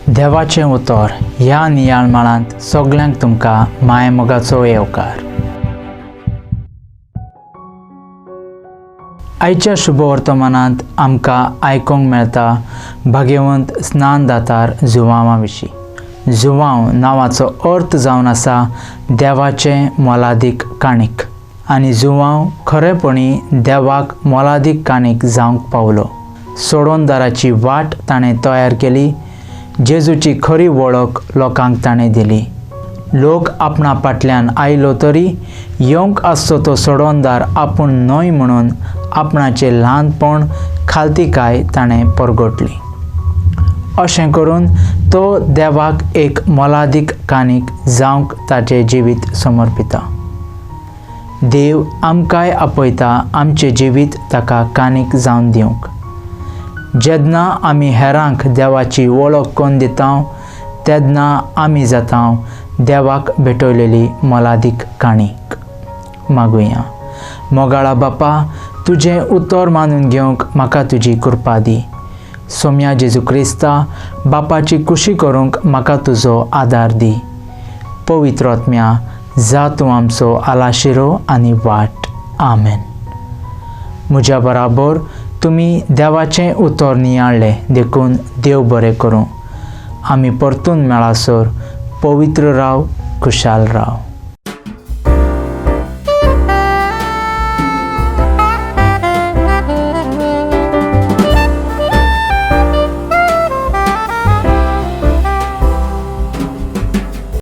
देवाचें उतर ह्या नियाळमाळांत सगल्यांक तुमकां माय मोगाचो येवकार। आयच्या शुभ वर्तमानांत आमकां आयकूंक मेळटा भाग्यवंत स्नानदातार जुवांवा विशीं। जुवांव नांवाचो अर्थ जावन आसा देवाचें मोलादीक काणीक, आनी जुवांव खरेपणी देवाक मोलादीक काणीक जावंक पावलो। सोडोनदाराची वाट ताणें तयार केली, जेजूची खरी वळख लोकांक ताणें दिली। लोक आपणा फाटल्यान आयलो तरी येवंक आसचो तो सोडोनदार आपूण न्हय म्हणून आपणाचें ल्हानपण खालतिकाय ताणें परगटली। अशें करून तो देवाक एक मोलादीक काणीक जावंक ताचें जिवीत समर्पिता। देव आमकांय आपयता आमचें जिवीत ताका काणीक जावन दिवंक। जेन्ना आमी हेरांक देवाची वळख करून दिता तेन्ना आमी जाता देवाक भेटयलेली मोलादीक काणीक। मागुया। मोगाळा बापा, तुजें उतर मानून घेवंक म्हाका तुजी कृपा दी। सोम्या जेजू क्रिस्ता, बापाची खुशी करूंक म्हाका तुजो आदार दी। पवित्र आत्म्या, जा तूं आमचो आलाशिरो आनी वाट। आमेन। म्हज्या बराबर तुमी देवाचें उतर नियाळ्ळें देखून देव बरें करूं। आमी परतून मेळासर पवित्र राव, खुशाल राव।